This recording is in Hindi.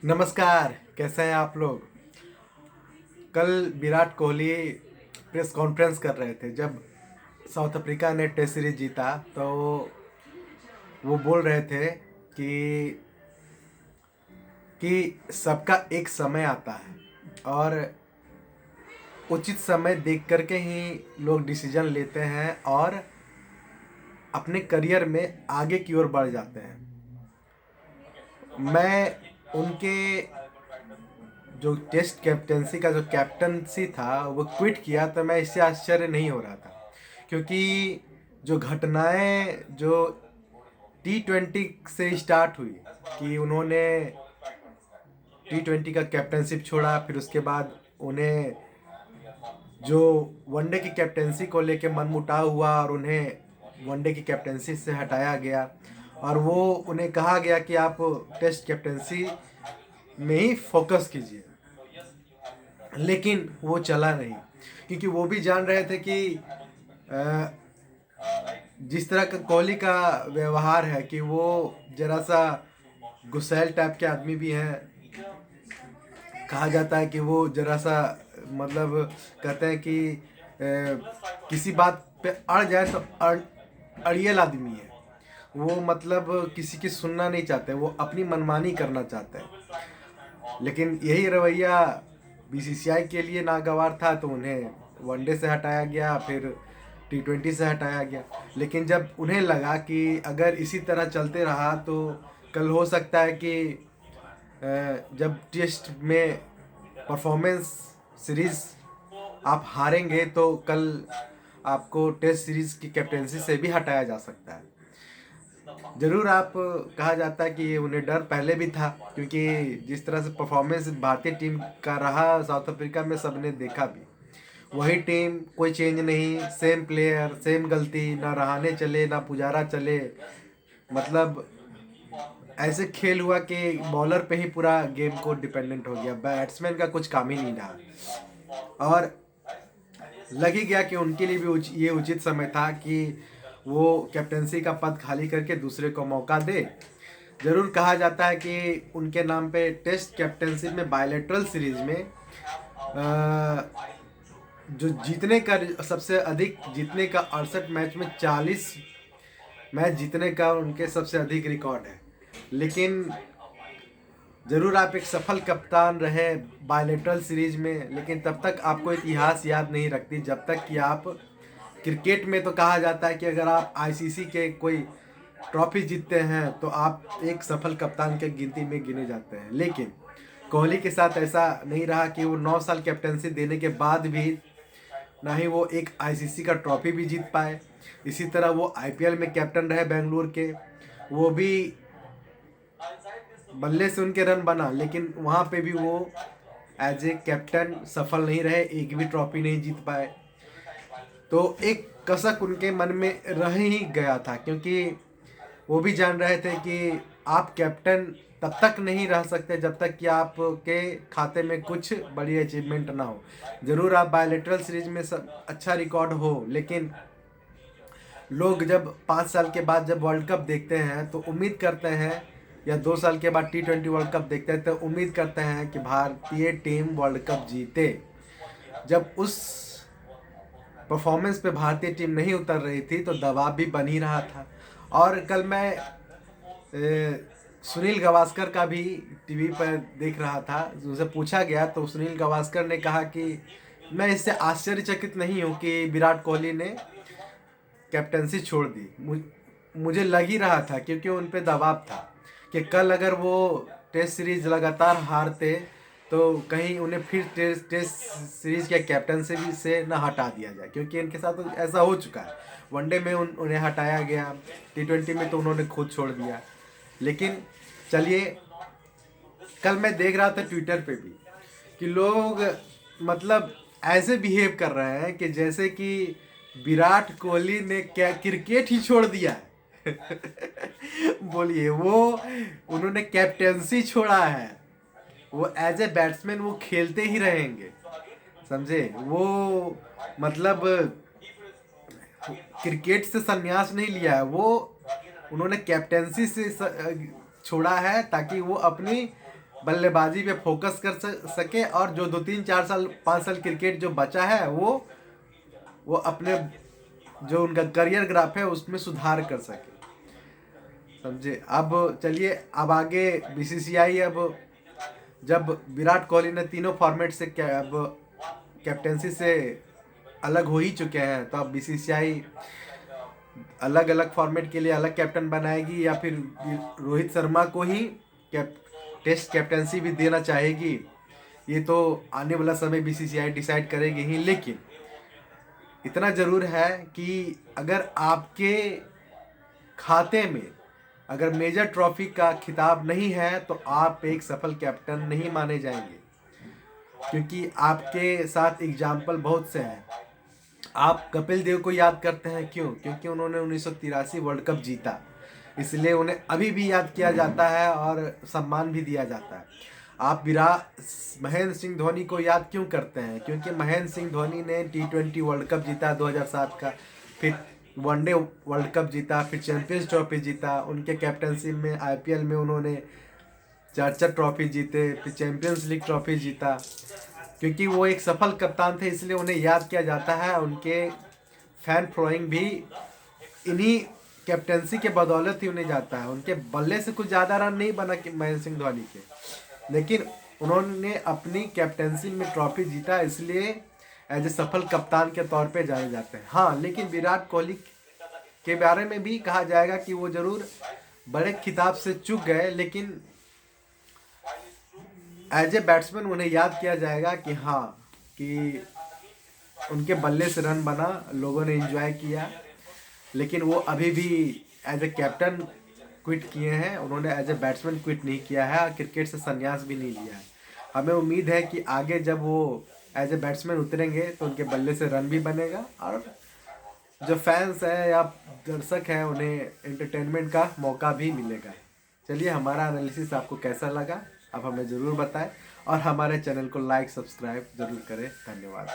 नमस्कार। कैसे हैं आप लोग। कल विराट कोहली प्रेस कॉन्फ्रेंस कर रहे थे जब साउथ अफ्रीका ने टेस्ट सीरीज जीता। तो वो बोल रहे थे कि सबका एक समय आता है और उचित समय देख करके ही लोग डिसीजन लेते हैं और अपने करियर में आगे की ओर बढ़ जाते हैं। मैं उनके जो टेस्ट कैप्टेंसी का जो कैप्टनसी था वो क्विट किया तो मैं इससे आश्चर्य नहीं हो रहा था, क्योंकि जो घटनाएं जो T20 से स्टार्ट हुई कि उन्होंने T20 का कैप्टनशिप छोड़ा, फिर उसके बाद उन्हें जो वनडे की कैप्टनसी को लेके मनमुटाव हुआ और उन्हें वनडे की कैप्टनसी से हटाया गया और वो उन्हें कहा गया कि आप टेस्ट कैप्टनसी में ही फोकस कीजिए। लेकिन वो चला नहीं, क्योंकि वो भी जान रहे थे कि अ, जिस तरह का कोहली का व्यवहार है कि वो जरा सा गुस्सैल टाइप के आदमी भी हैं। कहा जाता है कि वो जरा सा मतलब कहते हैं कि किसी बात पे अड़ जाए तो अड़ियल आदमी है वो, मतलब किसी की सुनना नहीं चाहते, वो अपनी मनमानी करना चाहते हैं। लेकिन यही रवैया BCCI के लिए नागवार था तो उन्हें वनडे से हटाया गया, फिर T20 से हटाया गया। लेकिन जब उन्हें लगा कि अगर इसी तरह चलते रहा तो कल हो सकता है कि जब टेस्ट में परफॉर्मेंस सीरीज आप हारेंगे तो कल आपको टेस्ट सीरीज की कैप्टेंसी से भी हटाया जा सकता है। जरूर आप कहा जाता है कि ये उन्हें डर पहले भी था, क्योंकि जिस तरह से परफॉर्मेंस भारतीय टीम का रहा साउथ अफ्रीका में सबने देखा भी। वही टीम, कोई चेंज नहीं, सेम प्लेयर सेम गलती, ना रहाणे चले ना पुजारा चले। मतलब ऐसे खेल हुआ कि बॉलर पे ही पूरा गेम को डिपेंडेंट हो गया, बैट्समैन का कुछ काम ही नहीं रहा। और लग ही गया कि उनके लिए भी ये उचित समय था कि वो कैप्टनसी का पद खाली करके दूसरे को मौका दे। जरूर कहा जाता है कि उनके नाम पे टेस्ट कैप्टनसी में बायलैटरल सीरीज में जो जीतने का सबसे अधिक जीतने का 68 मैच में 40 मैच जीतने का उनके सबसे अधिक रिकॉर्ड है। लेकिन जरूर आप एक सफल कप्तान रहे बायलैटरल सीरीज में, लेकिन तब तक आपको इतिहास याद नहीं रखती जब तक कि आप क्रिकेट में तो कहा जाता है कि अगर आप ICC के कोई ट्रॉफी जीतते हैं तो आप एक सफल कप्तान के गिनती में गिने जाते हैं। लेकिन कोहली के साथ ऐसा नहीं रहा कि वो 9 साल कैप्टनसी देने के बाद भी ना ही वो एक ICC का ट्रॉफी भी जीत पाए। इसी तरह वो IPL में कैप्टन रहे बेंगलुरु के, वो भी बल्ले से उनके रन बना, लेकिन वहाँ पे भी वो एज ए कैप्टन सफल नहीं रहे, एक भी ट्रॉफी नहीं जीत पाए। तो एक कसक उनके मन में रह ही गया था, क्योंकि वो भी जान रहे थे कि आप कैप्टन तब तक नहीं रह सकते जब तक कि आपके खाते में कुछ बड़ी अचीवमेंट ना हो। जरूर आप बायलैटरल सीरीज में सब अच्छा रिकॉर्ड हो, लेकिन लोग जब 5 साल के बाद जब वर्ल्ड कप देखते हैं तो उम्मीद करते हैं, या 2 साल के बाद T20 वर्ल्ड कप देखते हैं तो उम्मीद करते हैं कि भारतीय टीम वर्ल्ड कप जीते। जब उस परफॉर्मेंस पे भारतीय टीम नहीं उतर रही थी तो दबाव भी बन ही रहा था। और कल मैं सुनील गावस्कर का भी टीवी पर देख रहा था, उनसे पूछा गया तो सुनील गावस्कर ने कहा कि मैं इससे आश्चर्यचकित नहीं हूँ कि विराट कोहली ने कैप्टनसी छोड़ दी। मुझे लग ही रहा था, क्योंकि उन पे दबाव था कि कल अगर वो टेस्ट सीरीज लगातार हारते तो कहीं उन्हें फिर टेस्ट सीरीज के कैप्टन से ना हटा दिया जाए, क्योंकि इनके साथ तो ऐसा हो चुका है। वनडे में उन्हें हटाया गया, T20 में तो उन्होंने खुद छोड़ दिया। लेकिन चलिए, कल मैं देख रहा था ट्विटर पे भी कि लोग मतलब ऐसे बिहेव कर रहे हैं कि जैसे कि विराट कोहली ने क्या क्रिकेट ही छोड़ दिया है। बोलिए, वो उन्होंने कैप्टेंसी छोड़ा है, वो एज ए बैट्समैन वो खेलते ही रहेंगे, समझे। वो मतलब क्रिकेट से संन्यास नहीं लिया है, वो उन्होंने कैप्टेंसी से छोड़ा है ताकि वो अपनी बल्लेबाजी पे फोकस कर सके और जो 2 3 4 साल 5 साल क्रिकेट जो बचा है वो अपने जो उनका करियर ग्राफ है उसमें सुधार कर सके, समझे। अब चलिए, अब आगे बीसीसीआई अब जब विराट कोहली ने तीनों फॉर्मेट से अब कैप्टेंसी से अलग हो ही चुके हैं, तो अब बीसीसीआई अलग अलग फॉर्मेट के लिए अलग कैप्टन बनाएगी या फिर रोहित शर्मा को ही टेस्ट कैप्टेंसी भी देना चाहेगी, ये तो आने वाला समय बीसीसीआई डिसाइड करेगी ही। लेकिन इतना ज़रूर है कि अगर आपके खाते में अगर मेजर ट्रॉफी का खिताब नहीं है तो आप एक सफल कैप्टन नहीं माने जाएंगे, क्योंकि आपके साथ एग्जाम्पल बहुत से हैं। आप कपिल देव को याद करते हैं, क्यों? क्योंकि उन्होंने 1983 वर्ल्ड कप जीता, इसलिए उन्हें अभी भी याद किया जाता है और सम्मान भी दिया जाता है। आप महेंद्र सिंह धोनी को याद क्यों करते हैं? क्योंकि महेंद्र सिंह धोनी ने T20 वर्ल्ड कप जीता 2007 का, फिर वनडे वर्ल्ड कप जीता, फिर चैंपियंस ट्रॉफी जीता। उनके कैप्टनसी में IPL में उन्होंने 4 ट्रॉफी जीते, फिर चैंपियंस लीग ट्रॉफी जीता। क्योंकि वो एक सफल कप्तान थे इसलिए उन्हें याद किया जाता है। उनके फैन फॉलोइंग भी इन्हीं कैप्टनसी के बदौलत ही उन्हें जाता है। उनके बल्ले से कुछ ज़्यादा रन नहीं बना कि महेंद्र सिंह धोनी के, लेकिन उन्होंने अपनी कैप्टनसी में ट्रॉफी जीता, इसलिए एज ए सफल कप्तान के तौर पे जाने जाते हैं। हाँ, लेकिन विराट कोहली के बारे में भी कहा जाएगा कि वो ज़रूर बड़े खिताब से चूक गए, लेकिन एज ए बैट्समैन उन्हें याद किया जाएगा कि हाँ, कि उनके बल्ले से रन बना, लोगों ने एंजॉय किया। लेकिन वो अभी भी एज ए कैप्टन क्विट किए हैं, उन्होंने एज ए बैट्समैन क्विट नहीं किया है और क्रिकेट से संन्यास भी नहीं लिया है। हमें उम्मीद है कि आगे जब वो एज ए बैट्समैन उतरेंगे तो उनके बल्ले से रन भी बनेगा और जो फैंस हैं या दर्शक हैं उन्हें एंटरटेनमेंट का मौका भी मिलेगा। चलिए, हमारा एनालिसिस आपको कैसा लगा आप हमें ज़रूर बताएं और हमारे चैनल को लाइक सब्सक्राइब ज़रूर करें। धन्यवाद।